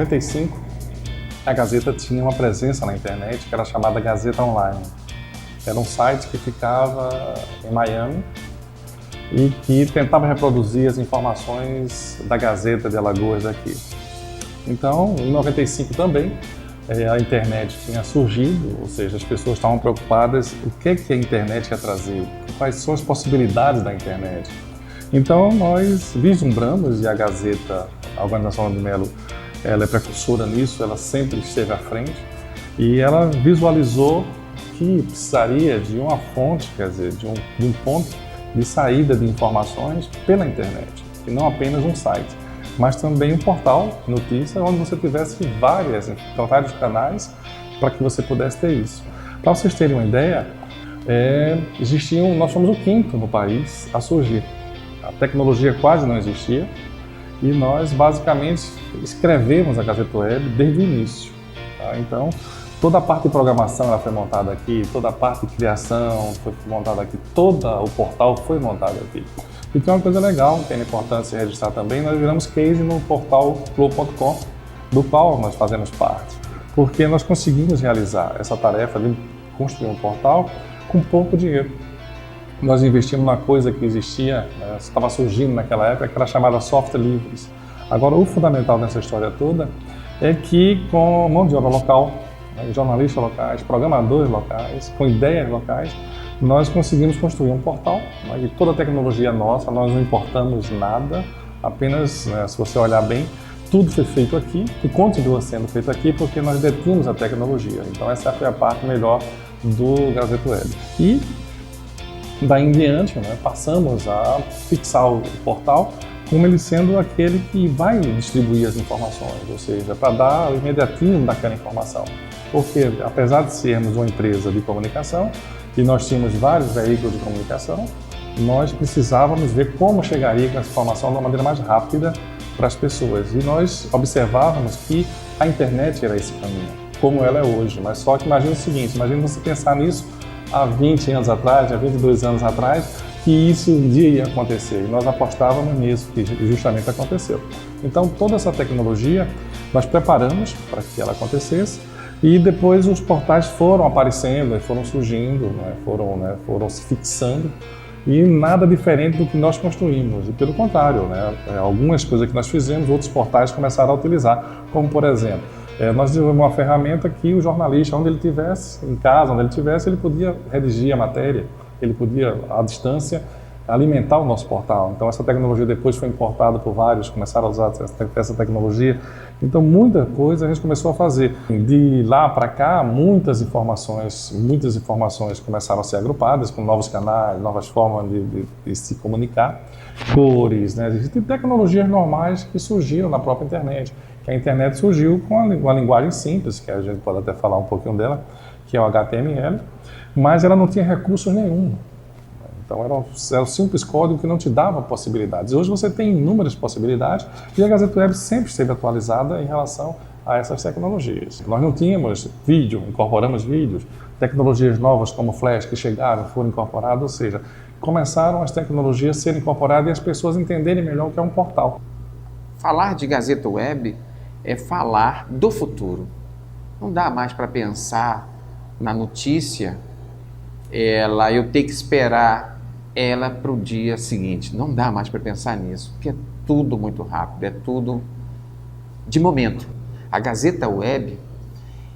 95, a Gazeta tinha uma presença na internet que era chamada Gazeta Online. Era um site que ficava em Miami e que tentava reproduzir as informações da Gazeta de Alagoas daqui. Então, em 95 também, a internet tinha surgido, ou seja, as pessoas estavam preocupadas o que a internet ia trazer, quais são as possibilidades da internet. Então, nós vislumbramos, e a Gazeta, a Organização de Melo, ela é precursora nisso, ela sempre esteve à frente, e ela visualizou que precisaria de uma fonte, quer dizer, de um ponto de saída de informações pela internet, e não apenas um site, mas também um portal de notícias onde você tivesse vários canais para que você pudesse ter isso. Para vocês terem uma ideia, nós fomos o quinto no país a surgir. A tecnologia quase não existia e nós basicamente escrevemos a Gazeta Web desde o início. Tá? Então, toda a parte de programação ela foi montada aqui, toda a parte de criação foi montada aqui, todo o portal foi montado aqui. E tem uma coisa legal, que é importante se registrar também, nós viramos case no portal Flow.com, do qual nós fazemos parte, porque nós conseguimos realizar essa tarefa de construir um portal com pouco dinheiro. Nós investimos numa coisa que existia, estava surgindo naquela época, que era chamada software livres. Agora, o fundamental nessa história toda é que com mão de obra local, jornalistas locais, programadores locais, com ideias locais, nós conseguimos construir um portal, e toda a tecnologia nossa, nós não importamos nada, apenas, se você olhar bem, tudo foi feito aqui e continua sendo feito aqui porque nós detemos a tecnologia. Então essa foi a parte melhor do Gazeta Web. E daí em diante, passamos a fixar o portal como ele sendo aquele que vai distribuir as informações, ou seja, para dar o imediatismo daquela informação. Porque apesar de sermos uma empresa de comunicação, e nós tínhamos vários veículos de comunicação, nós precisávamos ver como chegaria com essa informação de uma maneira mais rápida para as pessoas. E nós observávamos que a internet era esse caminho, como ela é hoje. Mas só que imagina o seguinte, imagina você pensar nisso há 20 anos atrás, há 22 anos atrás, que isso um dia ia acontecer. E nós apostávamos nisso, que justamente aconteceu. Então toda essa tecnologia nós preparamos para que ela acontecesse. E depois os portais foram aparecendo, foram surgindo, foram se fixando e nada diferente do que nós construímos. E pelo contrário, algumas coisas que nós fizemos, outros portais começaram a utilizar. Como por exemplo, nós desenvolvemos uma ferramenta que o jornalista, onde ele estivesse, em casa, onde ele estivesse, ele podia redigir a matéria, ele podia, à distância, alimentar o nosso portal. Então essa tecnologia depois foi importada por vários, começaram a usar essa tecnologia. Então muita coisa a gente começou a fazer. De lá para cá, muitas informações começaram a ser agrupadas com novos canais, novas formas de se comunicar, cores, existem tecnologias normais que surgiram na própria internet. Que a internet surgiu com uma linguagem simples, que a gente pode até falar um pouquinho dela, que é o HTML, mas ela não tinha recursos nenhum. Então era um simples código que não te dava possibilidades. Hoje você tem inúmeras possibilidades e a Gazeta Web sempre esteve atualizada em relação a essas tecnologias. Nós não tínhamos vídeo, incorporamos vídeos, tecnologias novas como Flash que chegaram, foram incorporadas, ou seja, começaram as tecnologias a serem incorporadas e as pessoas entenderem melhor o que é um portal. Falar de Gazeta Web é falar do futuro. Não dá mais para pensar na notícia, eu ter que esperar ela para o dia seguinte. Não dá mais para pensar nisso, porque é tudo muito rápido, é tudo de momento. A Gazeta Web,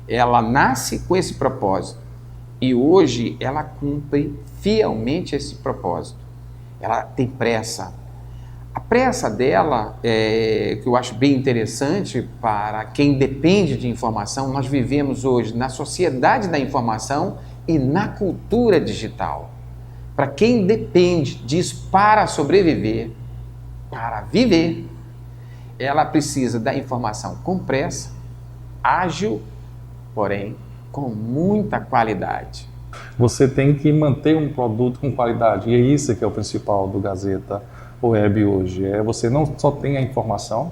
ela nasce com esse propósito e hoje ela cumpre fielmente esse propósito. Ela tem pressa. A pressa dela, que eu acho bem interessante para quem depende de informação, nós vivemos hoje na sociedade da informação e na cultura digital. Para quem depende disso para sobreviver, para viver, ela precisa da informação com pressa, ágil, porém com muita qualidade. Você tem que manter um produto com qualidade, e é isso que é o principal do Gazeta Web hoje. Você não só tem a informação,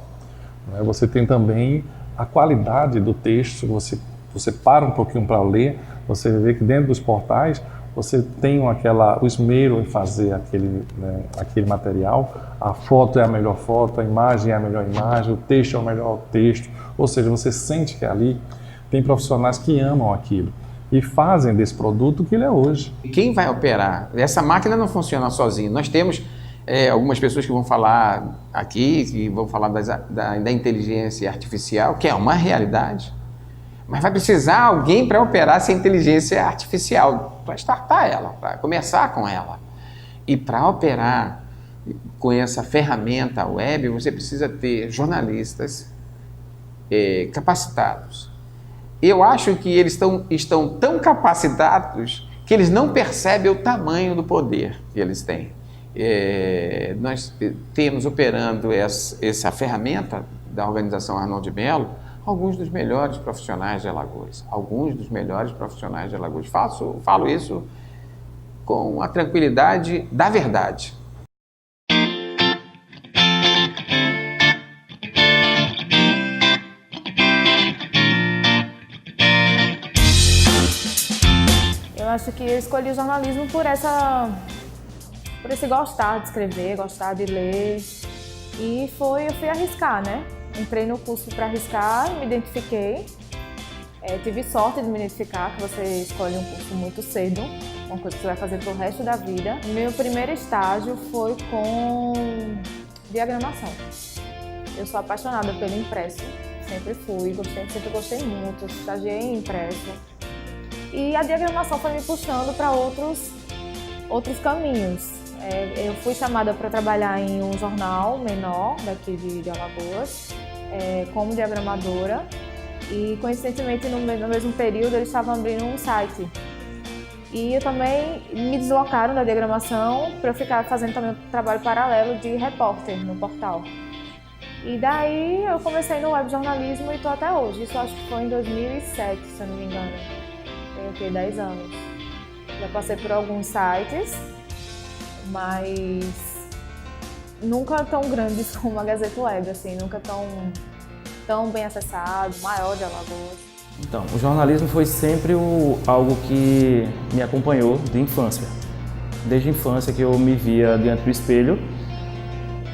você tem também a qualidade do texto. Você para um pouquinho para ler, você vê que dentro dos portais você tem o esmero em fazer aquele material. A foto é a melhor foto, a imagem é a melhor imagem, o texto é o melhor texto. Ou seja, você sente que ali tem profissionais que amam aquilo e fazem desse produto o que ele é hoje. Quem vai operar? Essa máquina não funciona sozinha. Nós temos algumas pessoas que vão falar aqui, que vão falar da inteligência artificial, que é uma realidade. Mas vai precisar alguém para operar essa inteligência artificial, para startar ela, para começar com ela. E para operar com essa ferramenta web, você precisa ter jornalistas capacitados. Eu acho que eles estão tão capacitados que eles não percebem o tamanho do poder que eles têm. Nós temos operando essa ferramenta da organização Arnoldo de Melo alguns dos melhores profissionais de Alagoas. Alguns dos melhores profissionais de Alagoas. Falo isso com a tranquilidade da verdade. Eu acho que eu escolhi o jornalismo por esse gostar de escrever, gostar de ler. E eu fui arriscar, né? Entrei no curso para arriscar, me identifiquei. Tive sorte de me identificar, que você escolhe um curso muito cedo, uma coisa que você vai fazer pro resto da vida. Meu primeiro estágio foi com diagramação. Eu sou apaixonada pelo impresso, sempre fui, sempre gostei muito, estagiei em impresso. E a diagramação foi me puxando para outros caminhos. Eu fui chamada para trabalhar em um jornal menor daqui de Alagoas, como diagramadora. E, coincidentemente, no mesmo período, eles estavam abrindo um site. E eu também me deslocaram da diagramação para eu ficar fazendo também um trabalho paralelo de repórter no portal. E daí eu comecei no web jornalismo e estou até hoje. Isso acho que foi em 2007, se eu não me engano. Tenho 10 anos. Já passei por alguns sites, mas nunca tão grandes como a Gazeta Web, assim, nunca tão bem acessado, maior de Alagoas. Então, o jornalismo foi sempre algo que me acompanhou de infância. Desde a infância que eu me via diante do espelho,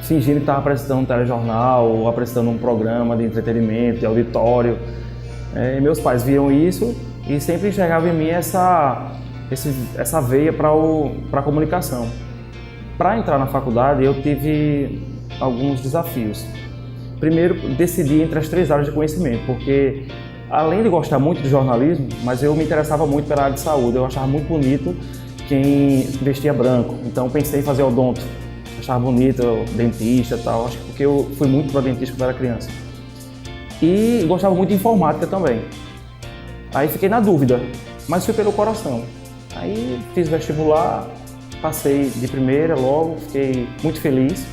fingindo que estava apresentando um telejornal ou apresentando um programa de entretenimento, de auditório. Meus pais viam isso e sempre enxergavam em mim essa veia para a comunicação. Para entrar na faculdade, eu tive alguns desafios. Primeiro, decidi entre as 3 áreas de conhecimento, porque além de gostar muito de jornalismo, mas eu me interessava muito pela área de saúde. Eu achava muito bonito quem vestia branco, então pensei em fazer odonto. Achava bonito, dentista e tal, acho que porque eu fui muito para dentista quando era criança. E gostava muito de informática também. Aí fiquei na dúvida, mas fui pelo coração. Aí fiz vestibular, passei de primeira logo, fiquei muito feliz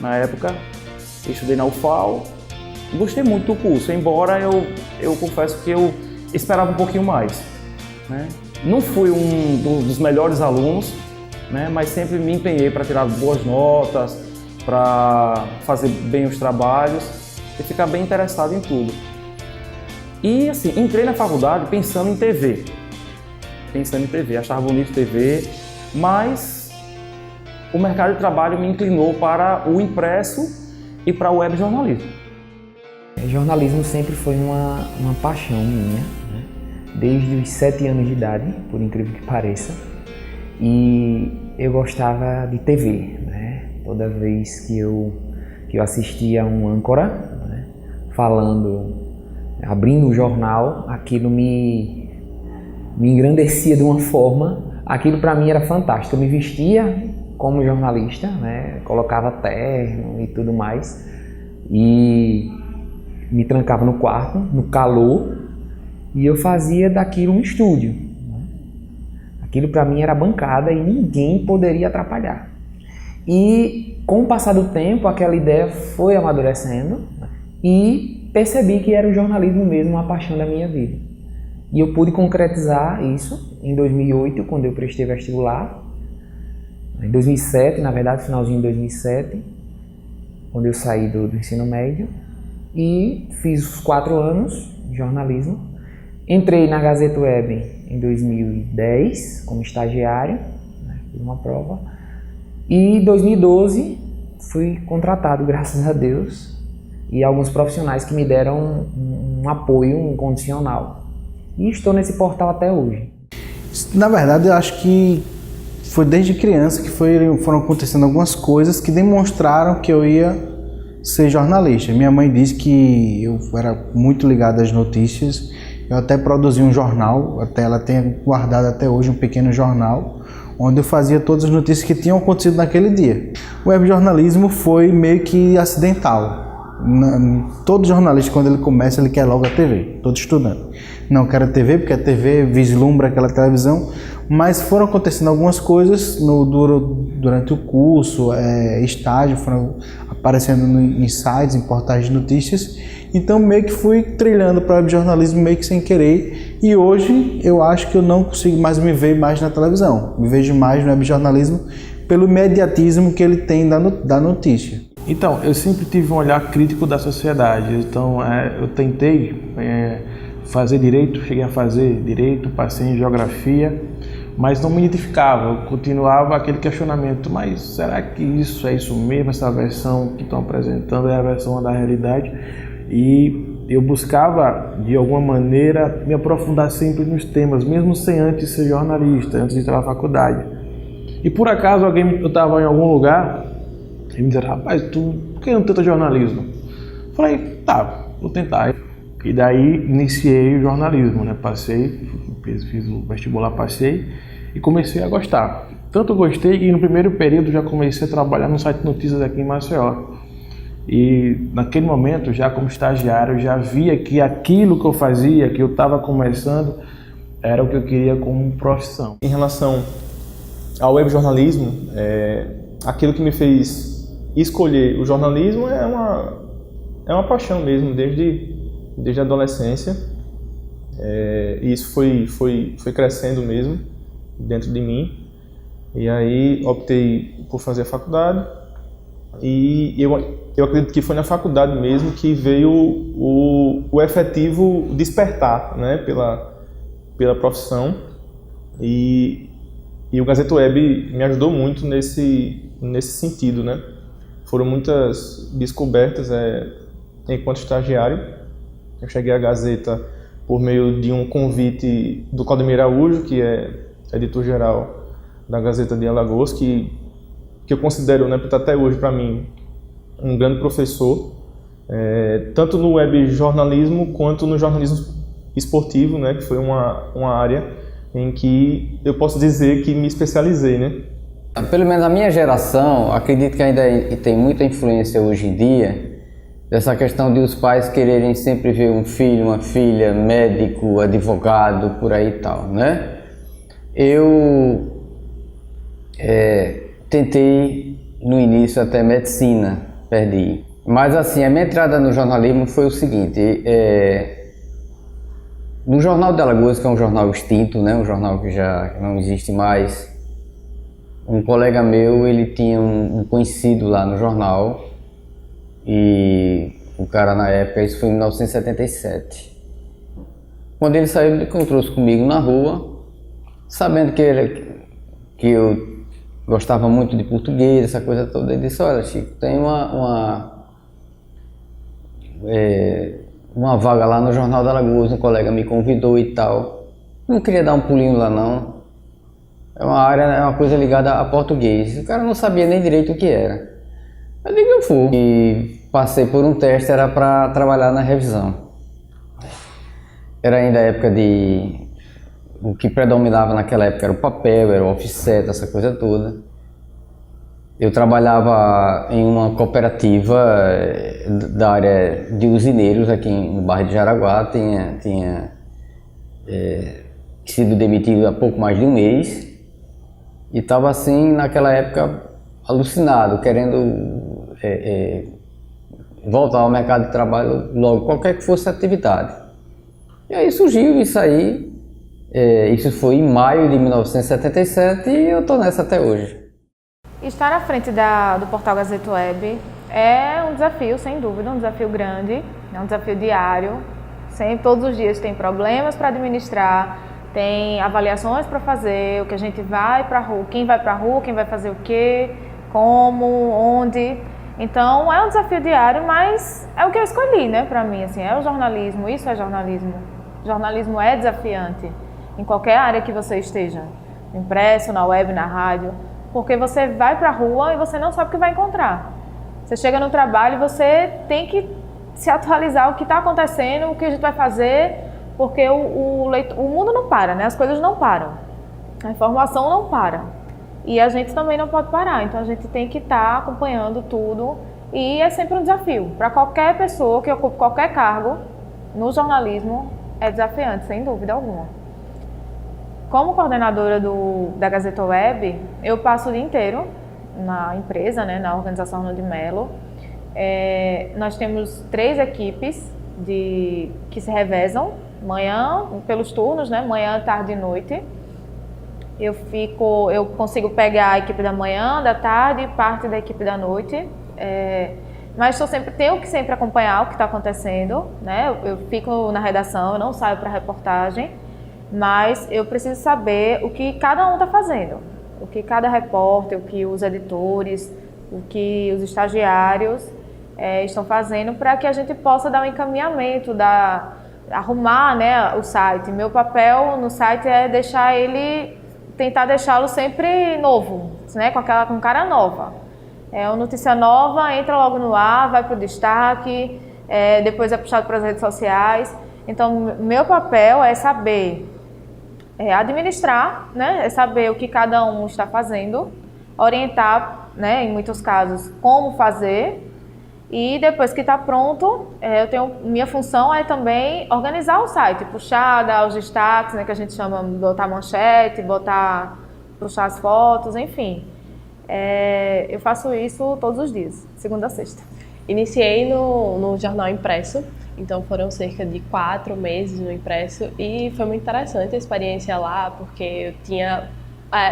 na época. Estudei na UFAL, gostei muito do curso, embora eu confesso que eu esperava um pouquinho mais, né? Não fui um dos melhores alunos, né? Mas sempre me empenhei para tirar boas notas, para fazer bem os trabalhos e ficar bem interessado em tudo. E assim, entrei na faculdade pensando em TV, achava bonito TV, mas o mercado de trabalho me inclinou para o impresso e para o web jornalismo. Jornalismo sempre foi uma paixão minha, né? Desde os 7 anos de idade, por incrível que pareça. E eu gostava de TV, né? Toda vez que eu assistia um âncora, né, abrindo um jornal, aquilo me engrandecia de uma forma. Aquilo para mim era fantástico. Eu me vestia como jornalista, né? Colocava terno e tudo mais, e me trancava no quarto, no calor, e eu fazia daquilo um estúdio. Aquilo para mim era bancada e ninguém poderia atrapalhar. E com o passar do tempo, aquela ideia foi amadurecendo e percebi que era o jornalismo mesmo uma paixão da minha vida. E eu pude concretizar isso em 2008, quando eu prestei vestibular. Em 2007, na verdade, finalzinho de 2007, quando eu saí do ensino médio, e fiz os 4 anos de jornalismo. Entrei na Gazeta Web em 2010 como estagiário, né, fiz uma prova, e em 2012 fui contratado, graças a Deus, e alguns profissionais que me deram um apoio incondicional. E estou nesse portal até hoje. Na verdade, eu acho que foi desde criança que foram acontecendo algumas coisas que demonstraram que eu ia ser jornalista. Minha mãe disse que eu era muito ligado às notícias. Eu até produzi um jornal, até ela tem guardado até hoje um pequeno jornal, onde eu fazia todas as notícias que tinham acontecido naquele dia. O webjornalismo foi meio que acidental. Todo jornalista, quando ele começa, ele quer logo a TV, todo estudante. Não, quero a TV, porque a TV vislumbra aquela televisão, mas foram acontecendo algumas coisas durante o curso, estágio, foram aparecendo em sites, em portais de notícias, então meio que fui trilhando para o webjornalismo meio que sem querer, e hoje eu acho que eu não consigo mais me ver mais na televisão, me vejo mais no webjornalismo pelo imediatismo que ele tem da notícia. Então, eu sempre tive um olhar crítico da sociedade, então eu tentei fazer direito, cheguei a fazer direito, passei em geografia, mas não me identificava, eu continuava aquele questionamento, mas será que isso é isso mesmo, essa versão que estão apresentando é a versão da realidade? E eu buscava, de alguma maneira, me aprofundar sempre nos temas, mesmo sem antes ser jornalista, antes de entrar na faculdade. E por acaso eu estava em algum lugar e me disseram, rapaz, por que não tenta jornalismo? Falei, tá, vou tentar. E daí iniciei o jornalismo, né? Fiz o vestibular, passei e comecei a gostar. Tanto gostei que no primeiro período já comecei a trabalhar no site de notícias aqui em Maceió. E naquele momento, já como estagiário, já via que aquilo que eu fazia, que eu estava começando, era o que eu queria como profissão. Em relação ao webjornalismo, aquilo que me fez escolher o jornalismo é uma paixão mesmo, desde a adolescência. E isso foi crescendo mesmo dentro de mim. E aí optei por fazer a faculdade. E eu acredito que foi na faculdade mesmo que veio o efetivo despertar, né, pela profissão. E o Gazeta Web me ajudou muito nesse sentido, né? Foram muitas descobertas enquanto estagiário. Eu cheguei à Gazeta por meio de um convite do Claudemir Araújo, que é editor-geral da Gazeta de Alagoas, que eu considero, né, até hoje para mim, um grande professor, tanto no web jornalismo quanto no jornalismo esportivo, né, que foi uma área em que eu posso dizer que me especializei, né? Pelo menos a minha geração, acredito que ainda tem muita influência hoje em dia dessa questão de os pais quererem sempre ver um filho, uma filha, médico, advogado, por aí e tal, né? Eu tentei no início até medicina, perdi. Mas assim, a minha entrada no jornalismo foi o seguinte, no Jornal de Alagoas, que é um jornal extinto, né, um jornal que já não existe mais, um colega meu, ele tinha um conhecido lá no jornal, e o cara na época, isso foi em 1977. Quando ele saiu, ele encontrou-se comigo na rua, sabendo que eu gostava muito de português, essa coisa toda. Ele disse, olha, Chico, tem uma vaga lá no Jornal de Alagoas, um colega me convidou e tal. Não queria dar um pulinho lá não. É uma coisa ligada a português. O cara não sabia nem direito o que era. Eu digo, eu fui. E passei por um teste, era para trabalhar na revisão. Era ainda a época o que predominava naquela época era o papel, era o offset, essa coisa toda. Eu trabalhava em uma cooperativa da área de usineiros aqui no bairro de Jaraguá. Tinha sido demitido há pouco mais de um mês e estava assim naquela época alucinado, querendo voltar ao mercado de trabalho logo, qualquer que fosse a atividade. E aí surgiu isso aí, isso foi em maio de 1977 e eu estou nessa até hoje. Estar à frente do portal Gazeta Web é um desafio, sem dúvida, um desafio grande, é um desafio diário. Todos os dias tem problemas para administrar, tem avaliações para fazer, o que a gente vai para a rua, quem vai para a rua, quem vai fazer o quê, como, onde. Então é um desafio diário, mas é o que eu escolhi, né, para mim, assim, é o jornalismo, isso é jornalismo. Jornalismo é desafiante em qualquer área que você esteja, no impresso, na web, na rádio, porque você vai para a rua e você não sabe o que vai encontrar. Você chega no trabalho e você tem que se atualizar o que está acontecendo, o que a gente vai fazer, porque o mundo não para, né? As coisas não param, a informação não para e a gente também não pode parar, então a gente tem que estar acompanhando tudo e é sempre um desafio. Para qualquer pessoa que ocupe qualquer cargo no jornalismo é desafiante, sem dúvida alguma. Como coordenadora da Gazeta Web, eu passo o dia inteiro na empresa, né, na organização Arnold de Mello. Nós temos 3 equipes que se revezam, manhã, pelos turnos, né, manhã, tarde e noite. Eu consigo pegar a equipe da manhã, da tarde e parte da equipe da noite. Mas tenho que sempre acompanhar o que está acontecendo, né? Eu fico na redação, eu não saio para reportagem, mas eu preciso saber o que cada um está fazendo, o que cada repórter, o que os editores, o que os estagiários estão fazendo para que a gente possa dar um encaminhamento, arrumar, né, o site. Meu papel no site é tentar deixá-lo sempre novo, né, com cara nova. Uma notícia nova, entra logo no ar, vai para o destaque, depois é puxado para as redes sociais. Então, meu papel é saber administrar, né? É saber o que cada um está fazendo, orientar, né, em muitos casos, como fazer. E depois que está pronto, minha função é também organizar o site, puxar, dar os destaques, né, que a gente chama, botar manchete, puxar as fotos, enfim. Eu faço isso todos os dias, segunda a sexta. Iniciei no jornal impresso, então foram cerca de 4 meses no impresso e foi muito interessante a experiência lá, porque eu tinha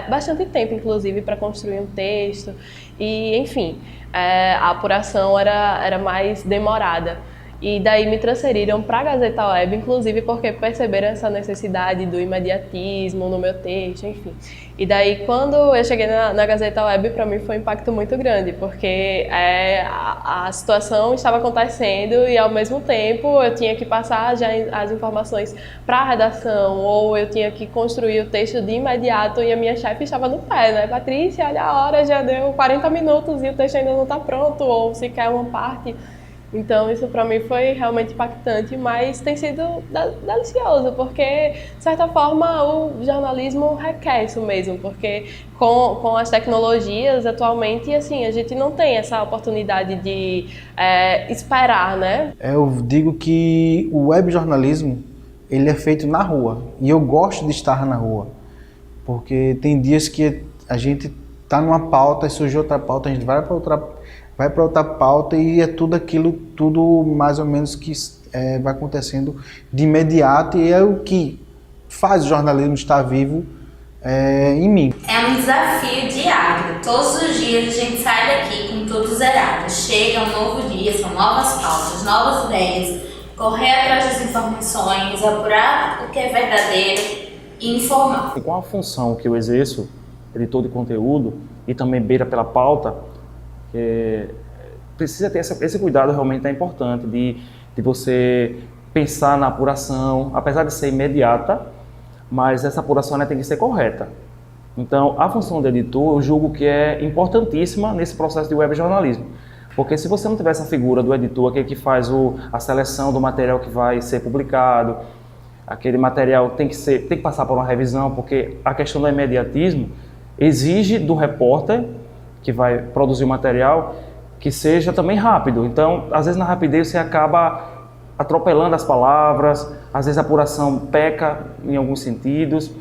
bastante tempo, inclusive, para construir um texto e, enfim, a apuração era mais demorada. E daí me transferiram para a Gazeta Web, inclusive porque perceberam essa necessidade do imediatismo no meu texto, enfim. E daí quando eu cheguei na Gazeta Web, para mim foi um impacto muito grande, porque a situação estava acontecendo e ao mesmo tempo eu tinha que passar já as informações para a redação, ou eu tinha que construir o texto de imediato e a minha chefe estava no pé, né? Patrícia, olha a hora, já deu 40 minutos e o texto ainda não está pronto, ou se quer uma parte. Então isso para mim foi realmente impactante, mas tem sido delicioso, porque de certa forma o jornalismo requer isso mesmo, porque com as tecnologias atualmente, assim, a gente não tem essa oportunidade de esperar, né? Eu digo que o webjornalismo, ele é feito na rua, e eu gosto de estar na rua, porque tem dias que a gente está numa pauta e surge outra pauta, a gente vai para outra pauta e é tudo mais ou menos que vai acontecendo de imediato, e é o que faz o jornalismo estar vivo em mim. É um desafio diário, todos os dias a gente sai daqui com tudo zerado, chega um novo dia, são novas pautas, novas ideias, correr atrás das informações, apurar o que é verdadeiro e informar. E com a função que eu exerço, editor de conteúdo, e também beira pela pauta, precisa ter esse cuidado, realmente é importante, de você pensar na apuração, apesar de ser imediata, mas essa apuração tem que ser correta. Então, a função do editor, eu julgo que é importantíssima nesse processo de webjornalismo, porque se você não tiver essa figura do editor, aquele que faz a seleção do material que vai ser publicado, aquele material tem que passar por uma revisão, porque a questão do imediatismo exige do repórter que vai produzir o material que seja também rápido. Então, às vezes na rapidez você acaba atropelando as palavras, às vezes a apuração peca em alguns sentidos.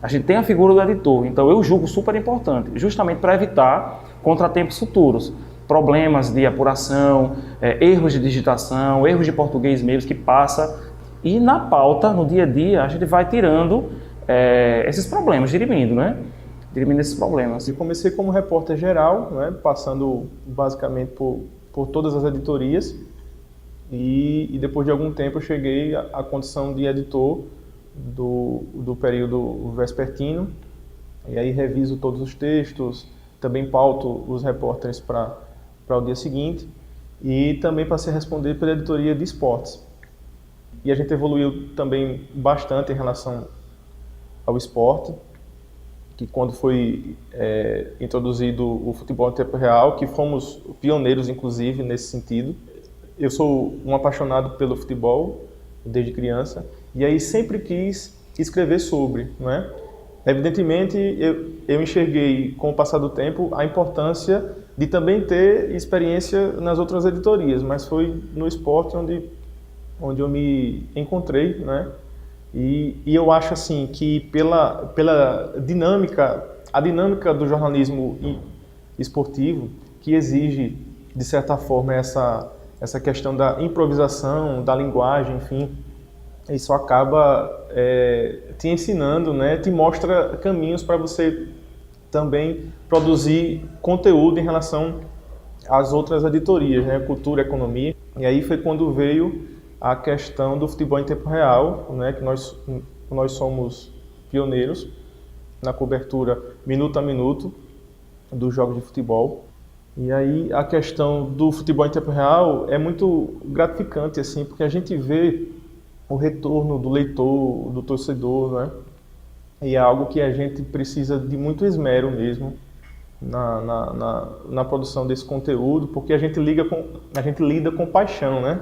A gente tem a figura do editor, então eu julgo super importante, justamente para evitar contratempos futuros, problemas de apuração, erros de digitação, erros de português mesmo que passa, e na pauta, no dia a dia, a gente vai tirando esses problemas, dirimindo esses problemas. Eu comecei como repórter geral, né, passando basicamente por todas as editorias, e depois de algum tempo eu cheguei à condição de editor do período vespertino, e aí reviso todos os textos, também pauto os repórteres para para o dia seguinte, e também passei a responder pela editoria de esportes. E a gente evoluiu também bastante em relação ao esporte, que quando foi introduzido o futebol em tempo real, que fomos pioneiros, inclusive, nesse sentido. Eu sou um apaixonado pelo futebol desde criança, e aí sempre quis escrever sobre, não é? Evidentemente, eu enxerguei, com o passar do tempo, a importância de também ter experiência nas outras editorias, mas foi no esporte onde eu me encontrei, né? E eu acho assim que pela dinâmica, a dinâmica do jornalismo esportivo, que exige, de certa forma, essa questão da improvisação, da linguagem, enfim, isso acaba te ensinando, né? Te mostra caminhos para você também produzir conteúdo em relação às outras editorias, né? Cultura, economia. E aí foi quando veio a questão do futebol em tempo real, né, que nós somos pioneiros na cobertura minuto a minuto dos jogos de futebol. E aí a questão do futebol em tempo real é muito gratificante, assim, porque a gente vê o retorno do leitor, do torcedor, né? E é algo que a gente precisa de muito esmero mesmo na produção desse conteúdo, porque a gente lida com paixão, né?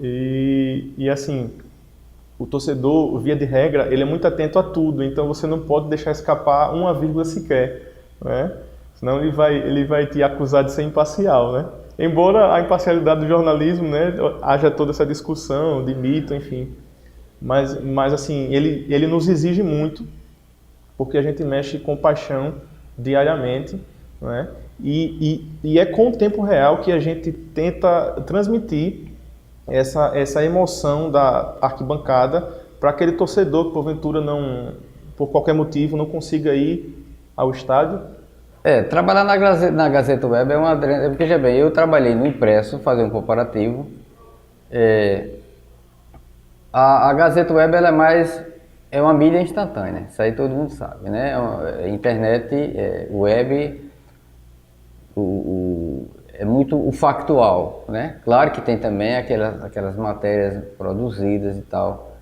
E assim, o torcedor, via de regra, ele é muito atento a tudo, então você não pode deixar escapar uma vírgula sequer, né? Senão ele vai te acusar de ser imparcial, né? Embora a imparcialidade do jornalismo, né, haja toda essa discussão de mito, enfim, mas assim, ele nos exige muito, porque a gente mexe com paixão diariamente, né? E é com o tempo real que a gente tenta transmitir essa emoção da arquibancada para aquele torcedor que porventura não, por qualquer motivo, não consiga ir ao estádio. Trabalhar na Gazeta Web é uma adrenalina, porque já bem, eu trabalhei no impresso, fazer um comparativo. A Gazeta Web ela é uma mídia instantânea, isso aí todo mundo sabe, né? Internet, web, é muito o factual, né? Claro que tem também aquelas matérias produzidas e tal,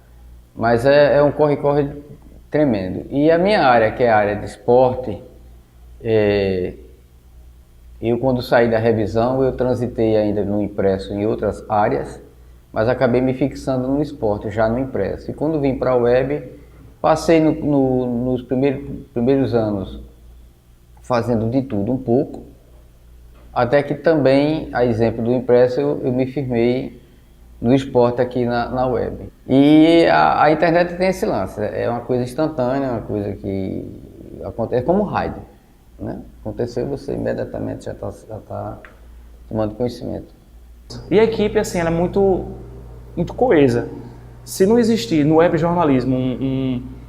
mas é um corre-corre tremendo. E a minha área, que é a área de esporte, eu quando saí da revisão, eu transitei ainda no impresso em outras áreas, mas acabei me fixando no esporte, já no impresso. E quando vim para a web, passei nos primeiros anos fazendo de tudo um pouco, até que também, a exemplo do impresso, eu me firmei no esporte aqui na web. E a internet tem esse lance, é uma coisa instantânea, uma coisa que acontece como raio, né? Aconteceu, você imediatamente já está tomando conhecimento. E a equipe, assim, ela é muito coesa. Se não existir no web jornalismo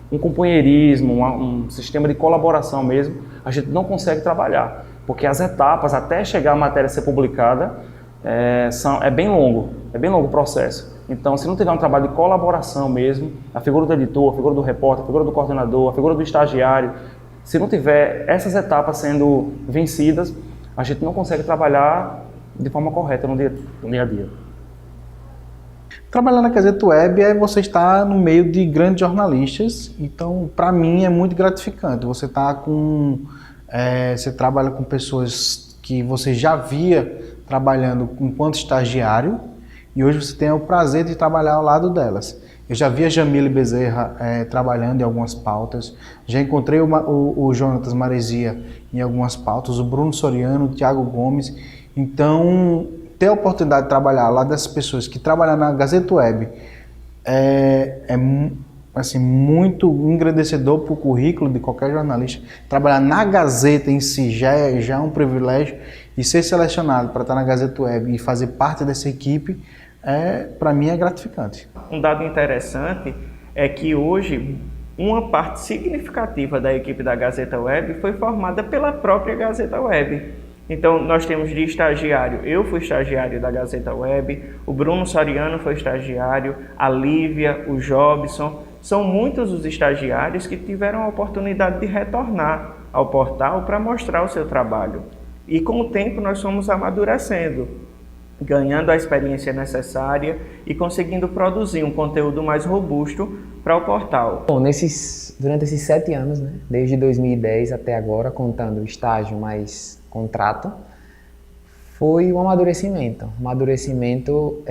um companheirismo, um sistema de colaboração mesmo, a gente não consegue trabalhar. Porque as etapas até chegar a matéria ser publicada é bem longo o processo. Então, se não tiver um trabalho de colaboração mesmo, a figura do editor, a figura do repórter, a figura do coordenador, a figura do estagiário, se não tiver essas etapas sendo vencidas, a gente não consegue trabalhar de forma correta no dia a dia. Trabalhar na Gazeta Web é você estar no meio de grandes jornalistas, então para mim é muito gratificante. Você trabalha com pessoas que você já via trabalhando enquanto estagiário e hoje você tem o prazer de trabalhar ao lado delas. Eu já vi a Jamile Bezerra trabalhando em algumas pautas, já encontrei o Jonatas Maresia em algumas pautas, o Bruno Soriano, o Thiago Gomes. Então, ter a oportunidade de trabalhar ao lado dessas pessoas que trabalham na Gazeta Web assim, muito engrandecedor para o currículo de qualquer jornalista. Trabalhar na Gazeta em si já é um privilégio, e ser selecionado para estar na Gazeta Web e fazer parte dessa equipe, para mim é gratificante. Um dado interessante é que hoje uma parte significativa da equipe da Gazeta Web foi formada pela própria Gazeta Web. Então, nós temos de estagiário, eu fui estagiário da Gazeta Web, o Bruno Soriano foi estagiário, a Lívia, o Jobson. São muitos os estagiários que tiveram a oportunidade de retornar ao portal para mostrar o seu trabalho. E com o tempo nós fomos amadurecendo, ganhando a experiência necessária e conseguindo produzir um conteúdo mais robusto para o portal. Bom, durante esses 7 anos, né, desde 2010 até agora, contando estágio mais contrato, foi um amadurecimento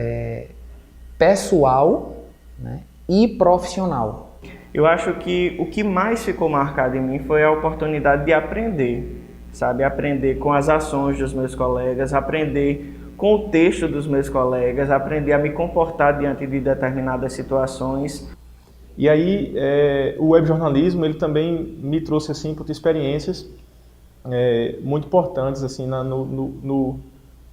pessoal, né, e profissional. Eu acho que o que mais ficou marcado em mim foi a oportunidade de aprender, sabe? Aprender com as ações dos meus colegas, aprender com o texto dos meus colegas, aprender a me comportar diante de determinadas situações. E aí, o webjornalismo, ele também me trouxe, assim, experiências muito importantes, assim,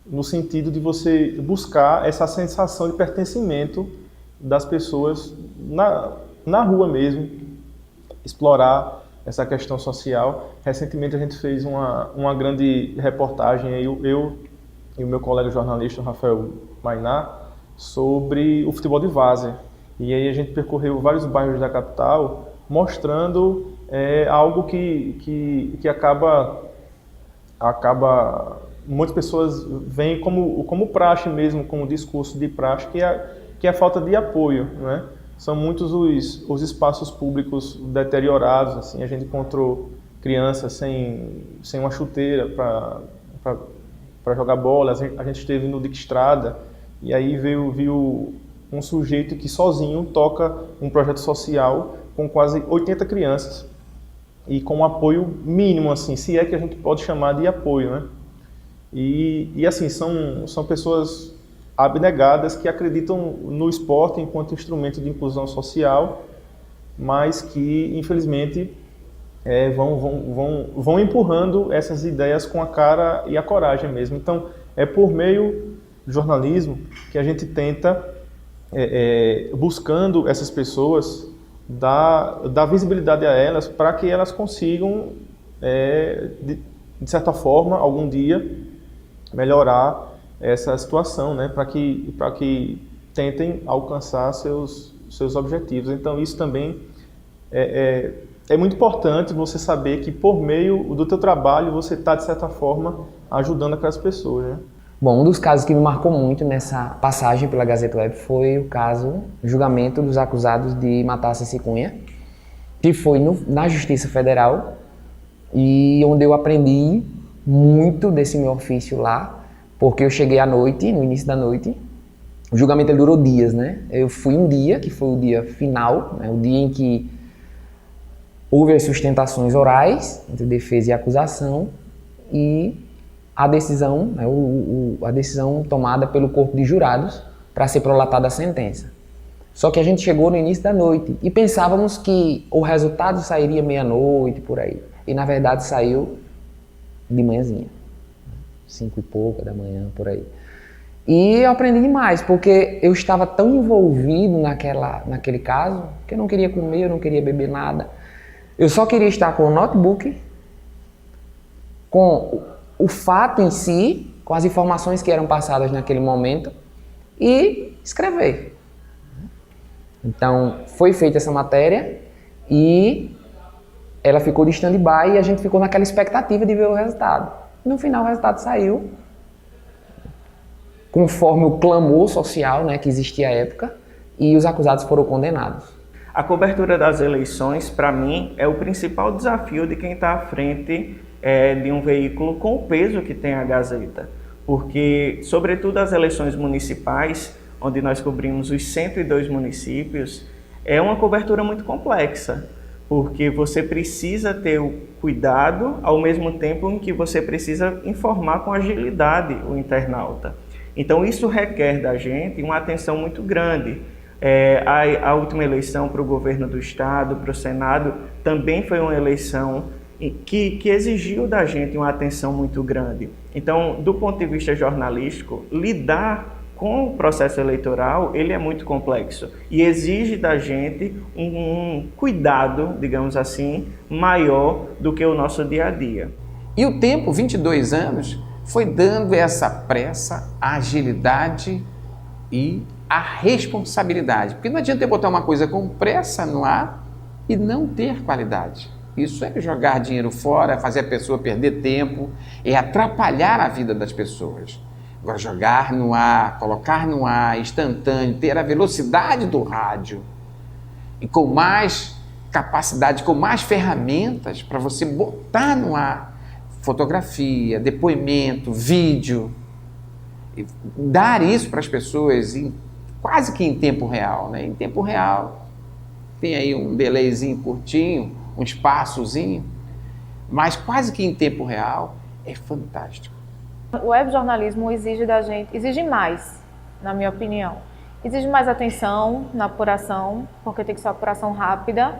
no sentido de você buscar essa sensação de pertencimento das pessoas na rua mesmo, explorar essa questão social. Recentemente a gente fez uma grande reportagem, eu e o meu colega jornalista, Rafael Mainá, sobre o futebol de várzea. E aí a gente percorreu vários bairros da capital, mostrando algo que acaba muitas pessoas veem como praxe mesmo, como discurso de praxe, que é a falta de apoio, né? São muitos os espaços públicos deteriorados, assim. A gente encontrou crianças sem uma chuteira para jogar bola. A gente esteve no Dique Estrada e aí viu um sujeito que sozinho toca um projeto social com quase 80 crianças e com um apoio mínimo, assim, se é que a gente pode chamar de apoio, né? E assim, são pessoas abnegadas que acreditam no esporte enquanto instrumento de inclusão social, mas que, infelizmente, vão empurrando essas ideias com a cara e a coragem mesmo. Então, é por meio do jornalismo que a gente tenta, buscando essas pessoas, dar visibilidade a elas para que elas consigam, de certa forma, algum dia, melhorar essa situação, né, para que tentem alcançar seus objetivos. Então, isso também é muito importante você saber que por meio do teu trabalho você está, de certa forma, ajudando aquelas pessoas, né? Bom, um dos casos que me marcou muito nessa passagem pela Gazeta Web foi o julgamento dos acusados de matar Cici Cunha, que foi na Justiça Federal, e onde eu aprendi muito desse meu ofício lá, porque eu cheguei à noite, no início da noite. O julgamento ele durou dias, né? Eu fui um dia, que foi o dia final, né? O dia em que houve as sustentações orais entre defesa e acusação e a decisão, né? A decisão tomada pelo corpo de jurados para ser prolatada a sentença. Só que a gente chegou no início da noite e pensávamos que o resultado sairia meia-noite, por aí. E na verdade saiu de manhãzinha. 5 e pouca da manhã, por aí. E eu aprendi demais, porque eu estava tão envolvido naquele caso, que eu não queria comer, eu não queria beber nada. Eu só queria estar com o notebook, com o fato em si, com as informações que eram passadas naquele momento, e escrever. Então, foi feita essa matéria, e ela ficou de stand-by, e a gente ficou naquela expectativa de ver o resultado. No final, o resultado saiu, conforme o clamor social, né, que existia à época, e os acusados foram condenados. A cobertura das eleições, para mim, é o principal desafio de quem está à frente de um veículo com o peso que tem a Gazeta. Porque, sobretudo as eleições municipais, onde nós cobrimos os 102 municípios, é uma cobertura muito complexa, porque você precisa ter o cuidado, ao mesmo tempo em que você precisa informar com agilidade o internauta. Então isso requer da gente uma atenção muito grande. A última eleição para o governo do estado, para o Senado, também foi uma eleição que exigiu da gente uma atenção muito grande. Então, do ponto de vista jornalístico, lidar com o processo eleitoral, ele é muito complexo e exige da gente um cuidado, digamos assim, maior do que o nosso dia a dia. E o tempo, 22 anos, foi dando essa pressa, a agilidade e a responsabilidade. Porque não adianta eu botar uma coisa com pressa no ar e não ter qualidade. Isso é jogar dinheiro fora, fazer a pessoa perder tempo, é atrapalhar a vida das pessoas. Agora, jogar no ar, colocar no ar, instantâneo, ter a velocidade do rádio e com mais capacidade, com mais ferramentas para você botar no ar fotografia, depoimento, vídeo, e dar isso para as pessoas quase que em tempo real, né? Em tempo real tem aí um delayzinho curtinho, um espaçozinho, mas quase que em tempo real é fantástico. O webjornalismo exige da gente, exige mais, na minha opinião. Exige mais atenção na apuração, porque tem que ser uma apuração rápida,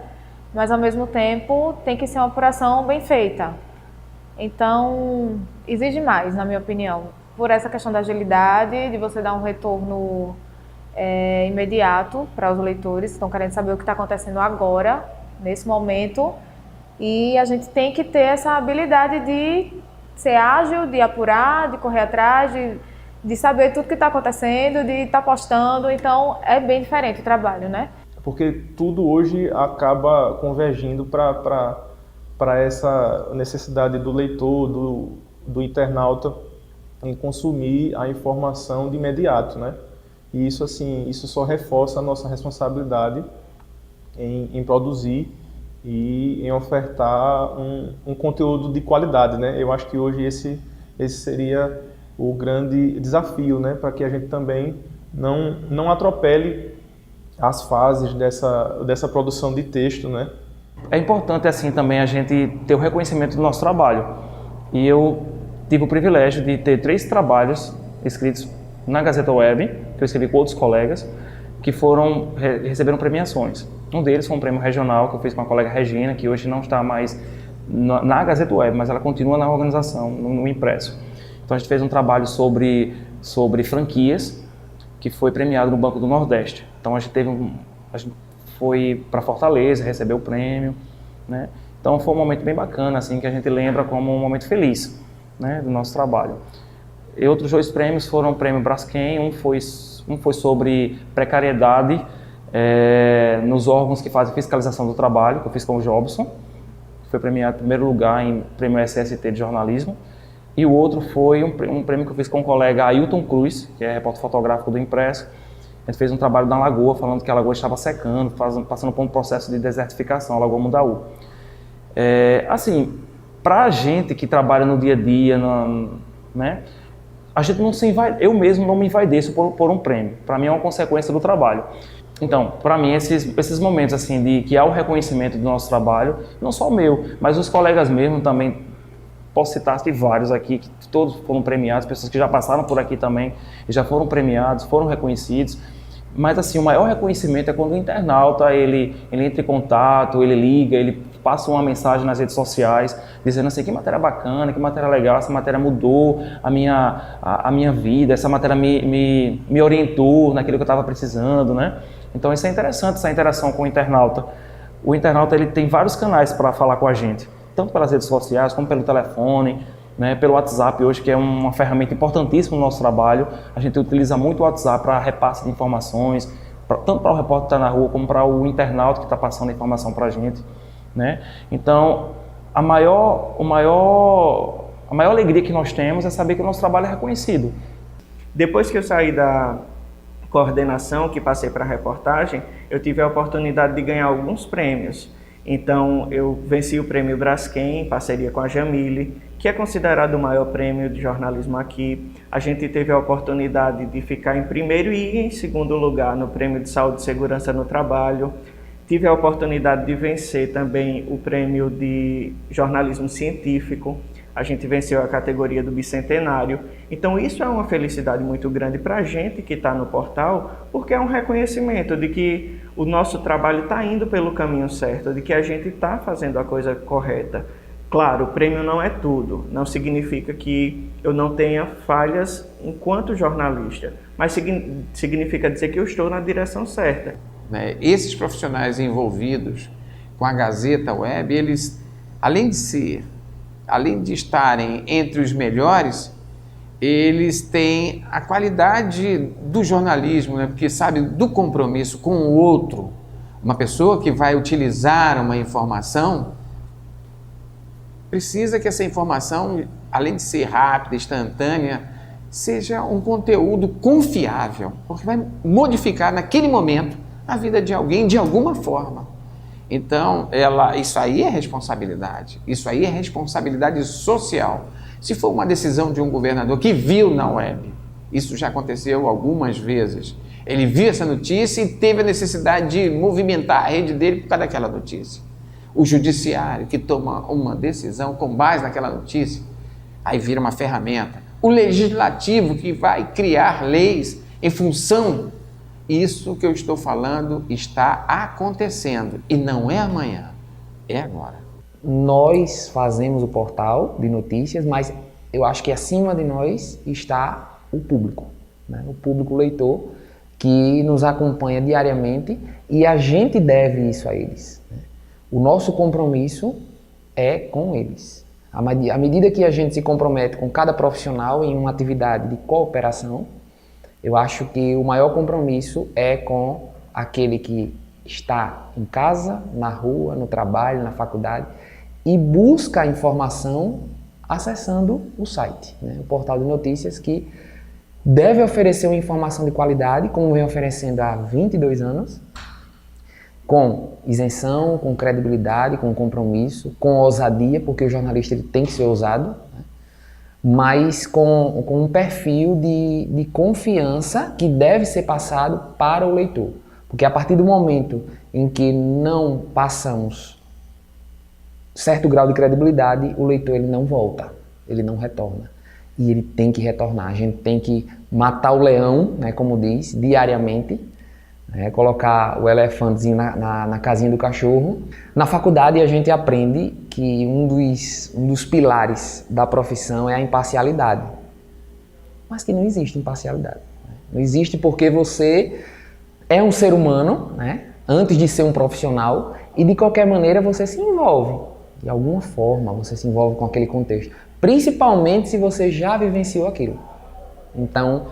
mas ao mesmo tempo tem que ser uma apuração bem feita. Então, exige mais, na minha opinião, por essa questão da agilidade, de você dar um retorno imediato para os leitores que estão querendo saber o que está acontecendo agora, nesse momento, e a gente tem que ter essa habilidade de ser ágil, de apurar, de correr atrás, de saber tudo que está acontecendo, de estar postando. Então é bem diferente o trabalho, né? Porque tudo hoje acaba convergindo para essa necessidade do leitor, do internauta em consumir a informação de imediato, né? E isso, assim, isso só reforça a nossa responsabilidade em produzir e em ofertar um conteúdo de qualidade, né? Eu acho que hoje esse seria o grande desafio, né? Para que a gente também não atropele as fases dessa produção de texto, né? É importante, assim, também a gente ter o reconhecimento do nosso trabalho. E eu tive o privilégio de ter 3 trabalhos escritos na Gazeta Web, que eu escrevi com outros colegas, que receberam premiações. Um deles foi um prêmio regional que eu fiz com a colega Regina, que hoje não está mais na Gazeta Web, mas ela continua na organização, no impresso. Então a gente fez um trabalho sobre franquias, que foi premiado no Banco do Nordeste. Então a gente foi para Fortaleza, recebeu o prêmio, né? Então foi um momento bem bacana, assim, que a gente lembra como um momento feliz, né, do nosso trabalho. E outros 2 prêmios foram o prêmio Braskem, um foi sobre precariedade nos órgãos que fazem fiscalização do trabalho, que eu fiz com o Jobson, que foi premiado em primeiro lugar em prêmio SST de jornalismo. E o outro foi um prêmio que eu fiz com o colega Ailton Cruz, que é repórter fotográfico do Impresso. A gente fez um trabalho na Lagoa, falando que a Lagoa estava secando, passando por um processo de desertificação, a Lagoa Mundaú. Assim, para a gente que trabalha no dia a dia, né, a gente eu mesmo não me envaideço por um prêmio. Para mim é uma consequência do trabalho. Então, para mim, esses momentos assim, de que há o reconhecimento do nosso trabalho, não só o meu, mas os colegas mesmo também, posso citar vários aqui, que todos foram premiados, pessoas que já passaram por aqui também, e já foram premiados, foram reconhecidos. Mas assim, o maior reconhecimento é quando o internauta, ele entra em contato, ele liga, ele passa uma mensagem nas redes sociais, dizendo assim, que matéria bacana, que matéria legal, essa matéria mudou a minha vida, essa matéria me orientou naquilo que eu estava precisando, né? Então isso é interessante, essa interação com o internauta. O internauta, ele tem vários canais para falar com a gente, tanto pelas redes sociais, como pelo telefone, né, pelo WhatsApp hoje, que é uma ferramenta importantíssima no nosso trabalho. A gente utiliza muito o WhatsApp para repasse de informações, tanto para o repórter que está na rua, como para o internauta que está passando a informação para a gente, né? Então, a maior alegria que nós temos é saber que o nosso trabalho é reconhecido. Depois que eu saí da coordenação, que passei para a reportagem, eu tive a oportunidade de ganhar alguns prêmios. Então, eu venci o prêmio Braskem, em parceria com a Jamile, que é considerado o maior prêmio de jornalismo aqui. A gente teve a oportunidade de ficar em primeiro e em segundo lugar no prêmio de Saúde e Segurança no Trabalho. Tive a oportunidade de vencer também o prêmio de jornalismo científico. A gente venceu a categoria do bicentenário. Então isso é uma felicidade muito grande para a gente que está no portal, porque é um reconhecimento de que o nosso trabalho está indo pelo caminho certo, de que a gente está fazendo a coisa correta. Claro, o prêmio não é tudo, não significa que eu não tenha falhas enquanto jornalista, mas significa dizer que eu estou na direção certa. Esses profissionais envolvidos com a Gazeta Web, eles, além de estarem entre os melhores, eles têm a qualidade do jornalismo, né? Porque sabe do compromisso com o outro. Uma pessoa que vai utilizar uma informação, precisa que essa informação, além de ser rápida, instantânea, seja um conteúdo confiável, porque vai modificar naquele momento a vida de alguém de alguma forma. Então, isso aí é responsabilidade, isso aí é responsabilidade social. Se for uma decisão de um governador que viu na web, isso já aconteceu algumas vezes, ele viu essa notícia e teve a necessidade de movimentar a rede dele por causa daquela notícia. O judiciário que toma uma decisão com base naquela notícia, aí vira uma ferramenta. O legislativo que vai criar leis em função, isso que eu estou falando está acontecendo e não é amanhã, é agora. Nós fazemos o portal de notícias, mas eu acho que acima de nós está o público, né? O público leitor que nos acompanha diariamente e a gente deve isso a eles, né? O nosso compromisso é com eles. À medida que a gente se compromete com cada profissional em uma atividade de cooperação, eu acho que o maior compromisso é com aquele que está em casa, na rua, no trabalho, na faculdade e busca a informação acessando o site, né? O portal de notícias que deve oferecer uma informação de qualidade, como vem oferecendo há 22 anos, com isenção, com credibilidade, com compromisso, com ousadia, porque o jornalista ele tem que ser ousado, né? Mas com um perfil de confiança que deve ser passado para o leitor. Porque a partir do momento em que não passamos certo grau de credibilidade, o leitor ele não volta, ele não retorna. E ele tem que retornar, a gente tem que matar o leão, né, como diz, diariamente, né, colocar o elefantezinho na casinha do cachorro. Na faculdade a gente aprende que um dos pilares da profissão é a imparcialidade, mas que não existe imparcialidade, né? Não existe porque você é um ser humano, né, antes de ser um profissional e de qualquer maneira você se envolve, de alguma forma você se envolve com aquele contexto, principalmente se você já vivenciou aquilo. Então,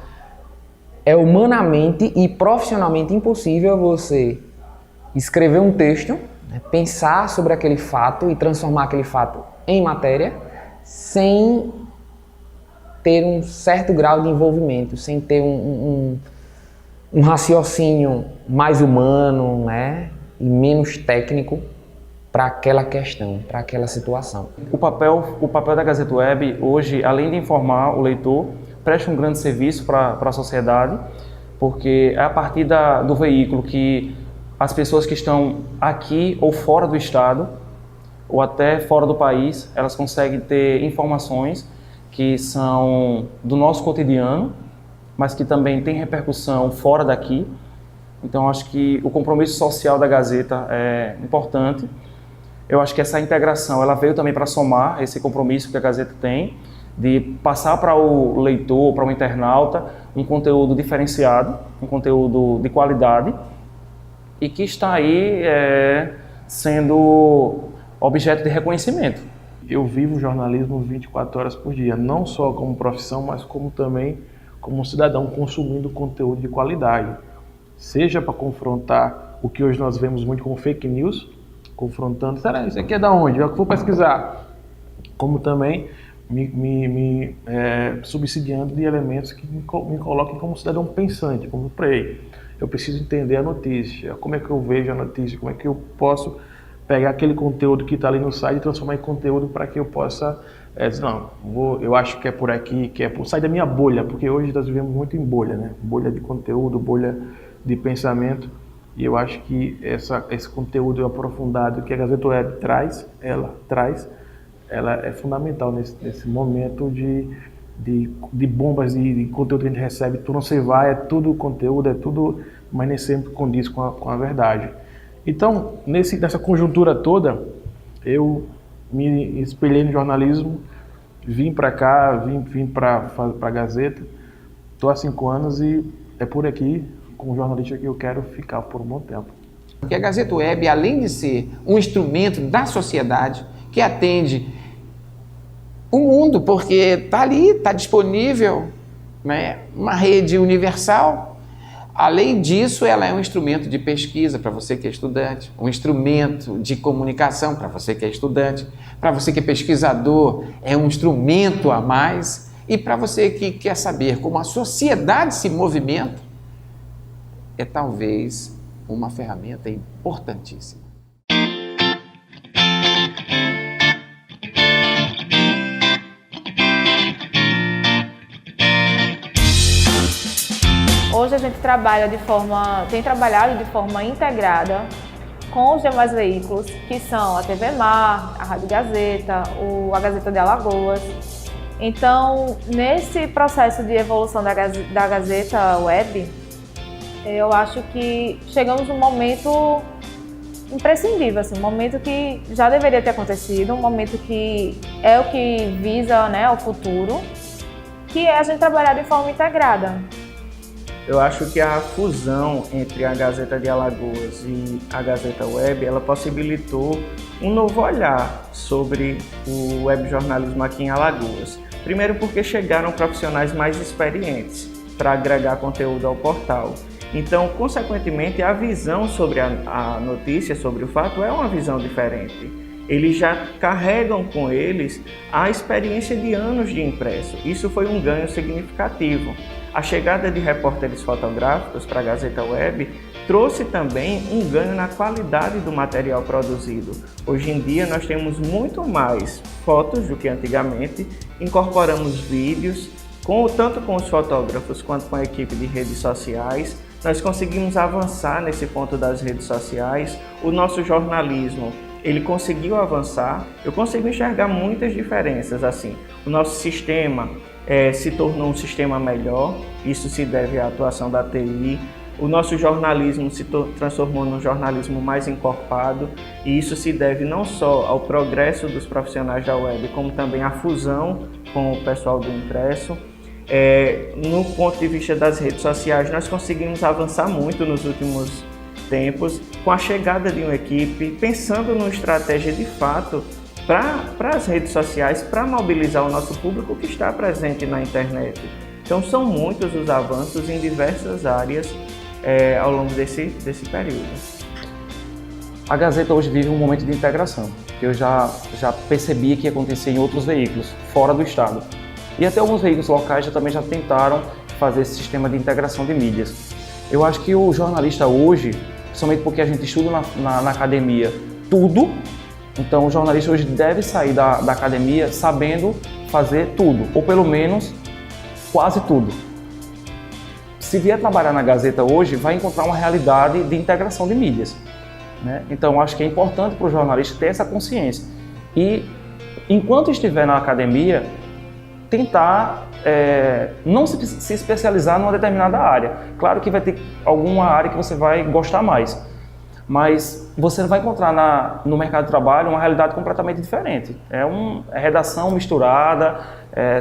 é humanamente e profissionalmente impossível você escrever um texto, né, pensar sobre aquele fato e transformar aquele fato em matéria sem ter um certo grau de envolvimento, sem ter um raciocínio mais humano, né, e menos técnico para aquela questão, para aquela situação. O papel da Gazeta Web hoje, além de informar o leitor, presta um grande serviço para a sociedade, porque é a partir do veículo que as pessoas que estão aqui ou fora do estado, ou até fora do país, elas conseguem ter informações que são do nosso cotidiano, mas que também tem repercussão fora daqui. Então acho que o compromisso social da Gazeta é importante. Eu acho que essa integração ela veio também para somar esse compromisso que a Gazeta tem, de passar para o leitor, para o internauta, um conteúdo diferenciado, um conteúdo de qualidade e que está aí sendo objeto de reconhecimento. Eu vivo jornalismo 24 horas por dia, não só como profissão, mas como também como cidadão consumindo conteúdo de qualidade. Seja para confrontar o que hoje nós vemos muito como fake news, confrontando, será isso aqui é da onde? Eu vou pesquisar. Como também me subsidiando de elementos que me coloquem como cidadão pensante, como eu preciso entender a notícia, como é que eu vejo a notícia, como é que eu posso pegar aquele conteúdo que está ali no site e transformar em conteúdo para que eu possa dizer, não, eu acho que é por aqui, que é por sair da minha bolha, porque hoje nós vivemos muito em bolha, né? Bolha de conteúdo, bolha de pensamento, e eu acho que esse conteúdo aprofundado que a Gazeta Web traz, ela é fundamental nesse momento de bombas de conteúdo que a gente recebe, tudo não se vai, é tudo conteúdo, é tudo, mas nem sempre condiz com a verdade. Então, nessa conjuntura toda, eu me espelhei no jornalismo, vim para cá, vim para a Gazeta, estou há 5 anos e é por aqui, como jornalista, que eu quero ficar por um bom tempo. Porque a Gazeta Web, além de ser um instrumento da sociedade que atende o mundo, porque está ali, está disponível, né, uma rede universal, Além disso, ela é um instrumento de pesquisa para você que é estudante, um instrumento de comunicação para você que é estudante, para você que é pesquisador, é um instrumento a mais, e para você que quer saber como a sociedade se movimenta, é talvez uma ferramenta importantíssima. Hoje a gente tem trabalhado de forma integrada com os demais veículos, que são a TV Mar, a Rádio Gazeta, a Gazeta de Alagoas. Então, nesse processo de evolução da Gazeta Web, eu acho que chegamos num momento imprescindível, assim, um momento que já deveria ter acontecido, um momento que é o que visa, né, o futuro, que é a gente trabalhar de forma integrada. Eu acho que a fusão entre a Gazeta de Alagoas e a Gazeta Web, ela possibilitou um novo olhar sobre o webjornalismo aqui em Alagoas. Primeiro porque chegaram profissionais mais experientes para agregar conteúdo ao portal. Então, consequentemente, a visão sobre a notícia, sobre o fato, é uma visão diferente. Eles já carregam com eles a experiência de anos de impresso. Isso foi um ganho significativo. A chegada de repórteres fotográficos para a Gazeta Web trouxe também um ganho na qualidade do material produzido. Hoje em dia nós temos muito mais fotos do que antigamente, incorporamos vídeos, tanto com os fotógrafos quanto com a equipe de redes sociais. Nós conseguimos avançar nesse ponto das redes sociais. O nosso jornalismo, ele conseguiu avançar. Eu consigo enxergar muitas diferenças. Assim, o nosso sistema se tornou um sistema melhor, isso se deve à atuação da TI. O nosso jornalismo se transformou num jornalismo mais encorpado, e isso se deve não só ao progresso dos profissionais da web, como também à fusão com o pessoal do impresso. No ponto de vista das redes sociais, nós conseguimos avançar muito nos últimos tempos, com a chegada de uma equipe, pensando numa estratégia de fato para as redes sociais, para mobilizar o nosso público que está presente na internet. Então são muitos os avanços em diversas áreas ao longo desse período. A Gazeta hoje vive um momento de integração, que eu já percebi que ia acontecer em outros veículos, fora do estado. E até alguns veículos locais também já tentaram fazer esse sistema de integração de mídias. Eu acho que o jornalista hoje, principalmente porque a gente estuda na academia tudo, então o jornalista hoje deve sair da academia sabendo fazer tudo, ou pelo menos quase tudo. Se vier trabalhar na Gazeta hoje, vai encontrar uma realidade de integração de mídias, né? Então acho que é importante para o jornalista ter essa consciência e, enquanto estiver na academia, tentar não se especializar numa determinada área. Claro que vai ter alguma área que você vai gostar mais, mas você vai encontrar no mercado de trabalho uma realidade completamente diferente. É redação misturada,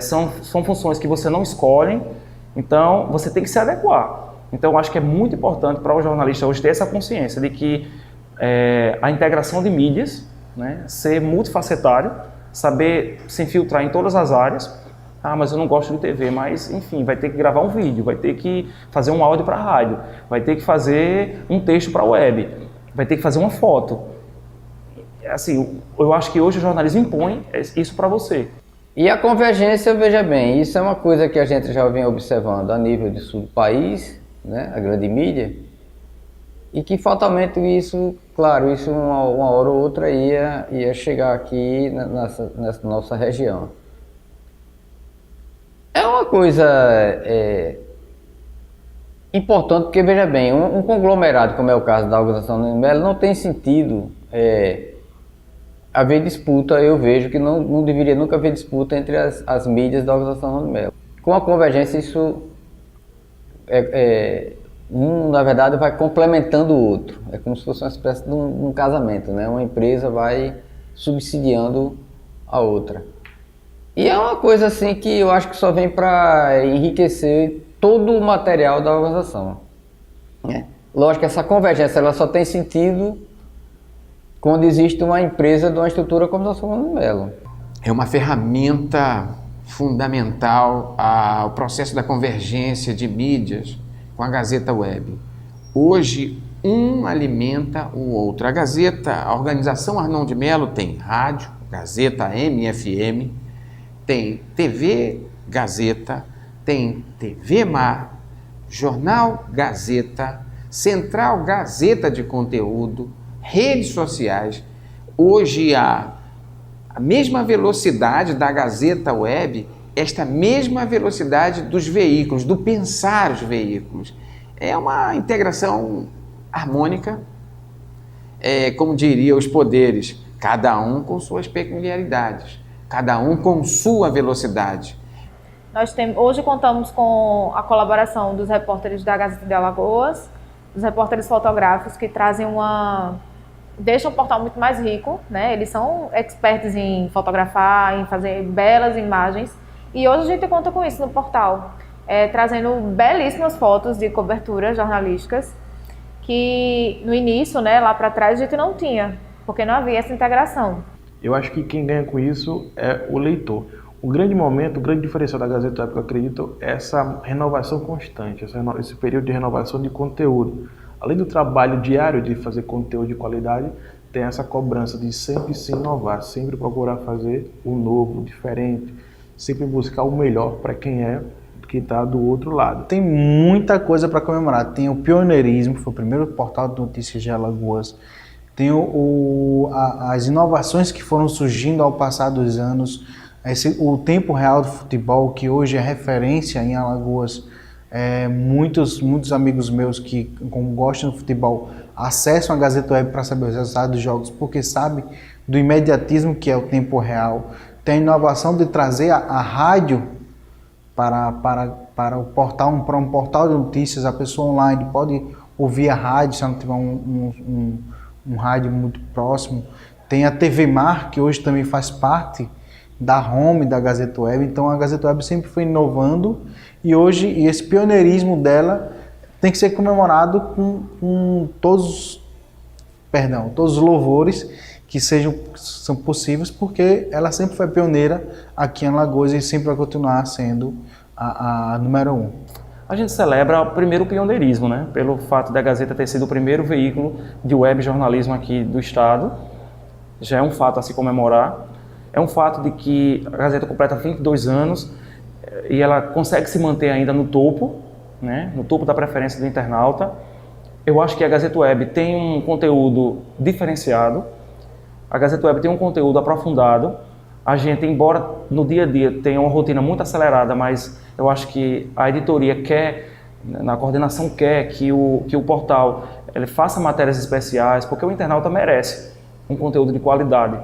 são funções que você não escolhe, então você tem que se adequar. Então eu acho que é muito importante para o jornalista hoje ter essa consciência de que a integração de mídias, né, ser multifacetário, saber se infiltrar em todas as áreas. Mas eu não gosto de TV, mas enfim, vai ter que gravar um vídeo, vai ter que fazer um áudio para a rádio, vai ter que fazer um texto para a web, vai ter que fazer uma foto. Assim, eu acho que hoje o jornalismo impõe isso para você. E a convergência, veja bem, isso é uma coisa que a gente já vem observando a nível de sul do país, né, a grande mídia, e que fatalmente isso, claro, isso uma hora ou outra ia chegar aqui nessa nossa região. É uma coisa importante, porque veja bem, um conglomerado, como é o caso da Organização Noni Melo, não tem sentido haver disputa. Eu vejo que não deveria nunca haver disputa entre as mídias da Organização Noni Melo. Com a convergência, isso na verdade vai complementando o outro. É como se fosse uma espécie de um casamento, né? Uma empresa vai subsidiando a outra. E é uma coisa assim que eu acho que só vem para enriquecer todo o material da organização, né? Lógico que essa convergência ela só tem sentido quando existe uma empresa de uma estrutura como a Organização Noni Melo. É uma ferramenta fundamental ao processo da convergência de mídias. com a Gazeta Web. Hoje, um alimenta o outro. A Gazeta, a organização Arnon de Melo tem rádio, Gazeta AM/FM, tem TV Gazeta, tem TV Mar, Jornal Gazeta, Central Gazeta de Conteúdo, redes sociais. Hoje a mesma velocidade da Gazeta Web, esta mesma velocidade dos veículos, do pensar os veículos. É uma integração harmônica, como diria os poderes, cada um com suas peculiaridades, cada um com sua velocidade. Hoje contamos com a colaboração dos repórteres da Gazeta de Alagoas, dos repórteres fotográficos que deixam o portal muito mais rico, né? Eles são expertos em fotografar, em fazer belas imagens, e hoje a gente conta com isso no portal, trazendo belíssimas fotos de coberturas jornalísticas que no início, né, lá para trás, a gente não tinha, porque não havia essa integração. Eu acho que quem ganha com isso é o leitor. O grande momento, o grande diferencial da Gazeta Web, que eu acredito, é essa renovação constante, esse período de renovação de conteúdo. Além do trabalho diário de fazer conteúdo de qualidade, tem essa cobrança de sempre se inovar, sempre procurar fazer o novo, o diferente, sempre buscar o melhor para quem está do outro lado. Tem muita coisa para comemorar. Tem o pioneirismo, que foi o primeiro portal de notícias de Alagoas. Tem as inovações que foram surgindo ao passar dos anos. O tempo real do futebol, que hoje é referência em Alagoas. Muitos amigos meus que como gostam do futebol acessam a Gazeta Web para saber os resultados dos jogos, porque sabem do imediatismo que é o tempo real. Tem a inovação de trazer a rádio para o portal, para um portal de notícias. A pessoa online pode ouvir a rádio se não tiver um rádio muito próximo. Tem a TV Mar, que hoje também faz parte da home da Gazeta Web. Então a Gazeta Web sempre foi inovando e hoje esse pioneirismo dela tem que ser comemorado com todos os louvores que são possíveis, porque ela sempre foi pioneira aqui em Alagoas e sempre vai continuar sendo a número 1. A gente celebra primeiro o pioneirismo, né? Pelo fato da Gazeta ter sido o primeiro veículo de web jornalismo aqui do estado. Já é um fato a se comemorar. É um fato de que a Gazeta completa 22 anos e ela consegue se manter ainda no topo, né? No topo da preferência do internauta. Eu acho que a Gazeta Web tem um conteúdo diferenciado. A Gazeta Web tem um conteúdo aprofundado. A gente, embora no dia a dia tenha uma rotina muito acelerada, mas eu acho que a editoria a coordenação quer que o portal ele faça matérias especiais, porque o internauta merece um conteúdo de qualidade,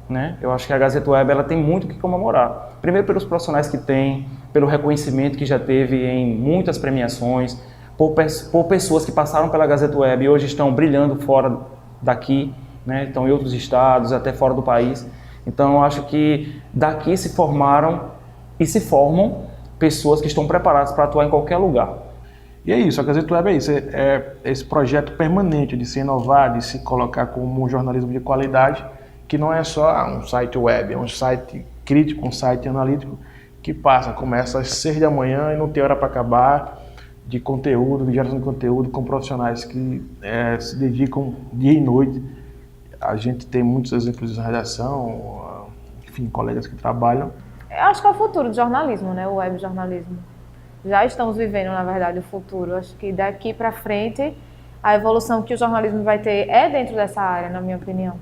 né? Eu acho que a Gazeta Web ela tem muito o que comemorar. Primeiro pelos profissionais que tem, pelo reconhecimento que já teve em muitas premiações, por pessoas que passaram pela Gazeta Web e hoje estão brilhando fora daqui, né? Estão em outros estados, até fora do país. Então eu acho que daqui se formaram e se formam pessoas que estão preparadas para atuar em qualquer lugar. E é isso, a Gazeta Web é isso, é esse projeto permanente de se inovar, de se colocar como um jornalismo de qualidade, que não é só um site web, é um site crítico, um site analítico, que começa às 6 da manhã e não tem hora para acabar, de conteúdo, de geração de conteúdo, com profissionais que se dedicam dia e noite. A gente tem muitos exemplos na redação, enfim, colegas que trabalham. Eu acho que é o futuro do jornalismo, né? O web jornalismo. Já estamos vivendo, na verdade, o futuro. Acho que daqui para frente, a evolução que o jornalismo vai ter é dentro dessa área, na minha opinião.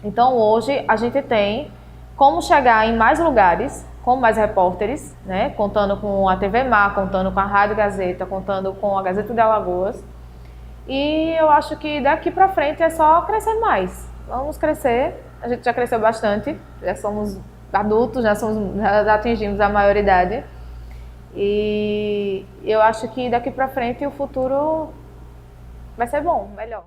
Então, hoje, a gente tem como chegar em mais lugares, com mais repórteres, né? Contando com a TV Mar, contando com a Rádio Gazeta, contando com a Gazeta de Alagoas. E eu acho que daqui para frente é só crescer mais. Vamos crescer, a gente já cresceu bastante, já somos adultos, já atingimos a maioridade. E eu acho que daqui para frente o futuro vai ser bom, melhor.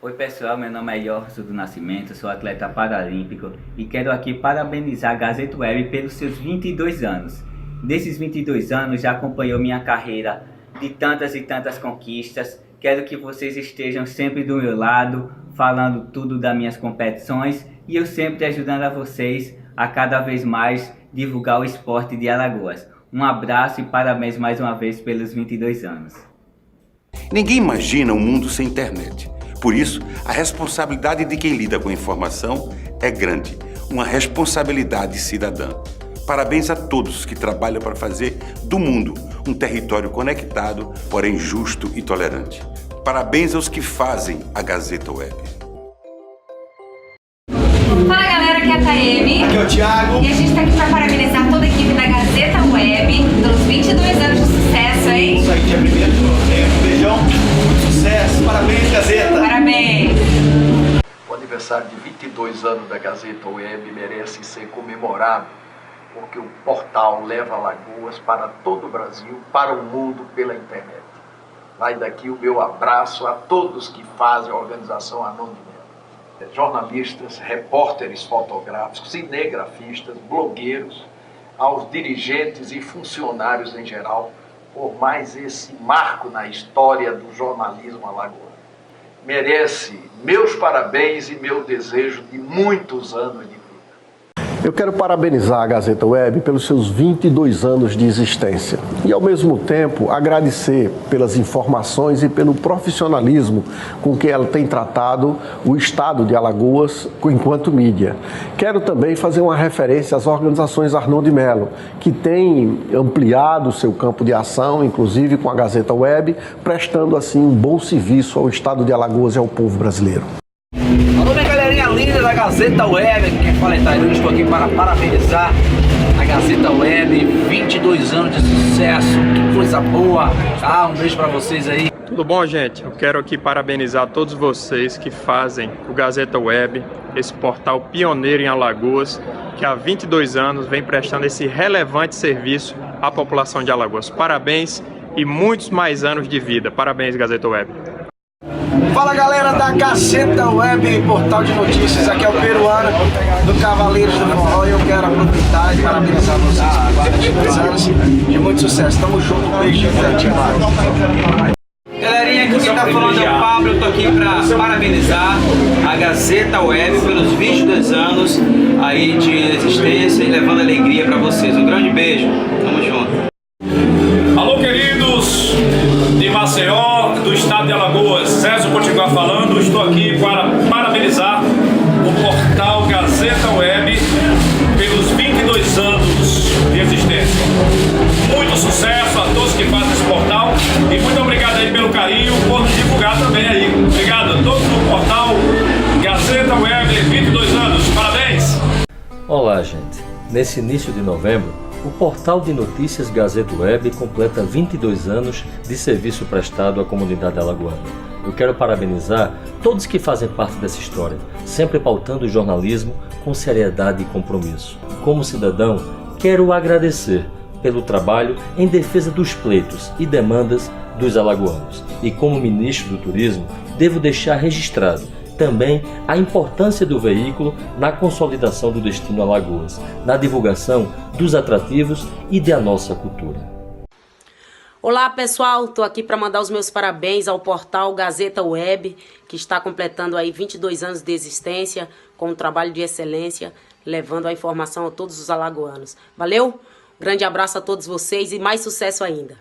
Oi pessoal, meu nome é Jorge do Nascimento, sou atleta paralímpico e quero aqui parabenizar a Gazeta Web pelos seus 22 anos. Desses 22 anos já acompanhou minha carreira de tantas e tantas conquistas. Quero que vocês estejam sempre do meu lado, falando tudo das minhas competições e eu sempre ajudando a vocês a cada vez mais divulgar o esporte de Alagoas. Um abraço e parabéns mais uma vez pelos 22 anos. Ninguém imagina um mundo sem internet. Por isso, a responsabilidade de quem lida com a informação é grande. Uma responsabilidade cidadã. Parabéns a todos que trabalham para fazer do mundo um território conectado, porém justo e tolerante. Parabéns aos que fazem a Gazeta Web. Fala galera, aqui é a Taeme. Aqui é o Thiago. E a gente está aqui para parabenizar toda a equipe da Gazeta Web pelos 22 anos de sucesso, hein? Isso aí, dia 1º de novembro. Um beijão, muito sucesso. Parabéns, Gazeta. Parabéns. O aniversário de 22 anos da Gazeta Web merece ser comemorado, porque o portal leva Alagoas para todo o Brasil, para o mundo pela internet. Vai daqui o meu abraço a todos que fazem a organização anônima. Jornalistas, repórteres fotográficos, cinegrafistas, blogueiros, aos dirigentes e funcionários em geral, por mais esse marco na história do jornalismo alagoano. Merece meus parabéns e meu desejo de muitos anos de vida. Eu quero parabenizar a Gazeta Web pelos seus 22 anos de existência e, ao mesmo tempo, agradecer pelas informações e pelo profissionalismo com que ela tem tratado o estado de Alagoas enquanto mídia. Quero também fazer uma referência às organizações Arnon de Mello, que têm ampliado o seu campo de ação, inclusive com a Gazeta Web, prestando assim um bom serviço ao estado de Alagoas e ao povo brasileiro. Alô, minha galerinha linda da Gazeta Web, quem fala é Tairone, estou aqui para parabenizar a Gazeta Web, 22 anos de sucesso, que coisa boa, tá? Um beijo para vocês aí. Tudo bom, gente? Eu quero aqui parabenizar todos vocês que fazem o Gazeta Web, esse portal pioneiro em Alagoas, que há 22 anos vem prestando esse relevante serviço à população de Alagoas. Parabéns e muitos mais anos de vida. Parabéns, Gazeta Web. Fala galera da Gazeta Web, portal de notícias, aqui é o Peruano do Cavaleiros do Forró e eu quero aproveitar e parabenizar vocês por 22 anos de muito sucesso. Tamo junto, um beijo grande. Galerinha, aqui quem tá falando é o Pablo, eu tô aqui pra parabenizar a Gazeta Web pelos 22 anos aí de existência e levando alegria pra vocês. Um grande beijo, tamo junto. Alô, queridos de Maceió, do estado de Alagoas, César Potiguar falando, estou aqui para parabenizar o portal Gazeta Web pelos 22 anos de existência. Muito sucesso a todos que fazem esse portal e muito obrigado aí pelo carinho, por nos divulgar também aí. Obrigado a todos do portal Gazeta Web, 22 anos, parabéns! Olá, gente. Nesse início de novembro, o portal de notícias Gazeta Web completa 22 anos de serviço prestado à comunidade alagoana. Eu quero parabenizar todos que fazem parte dessa história, sempre pautando o jornalismo com seriedade e compromisso. Como cidadão, quero agradecer pelo trabalho em defesa dos pleitos e demandas dos alagoanos. E como ministro do Turismo, devo deixar registrado também a importância do veículo na consolidação do destino Alagoas, na divulgação dos atrativos e da nossa cultura. Olá pessoal, estou aqui para mandar os meus parabéns ao portal Gazeta Web, que está completando aí 22 anos de existência, com um trabalho de excelência, levando a informação a todos os alagoanos. Valeu? Grande abraço a todos vocês e mais sucesso ainda.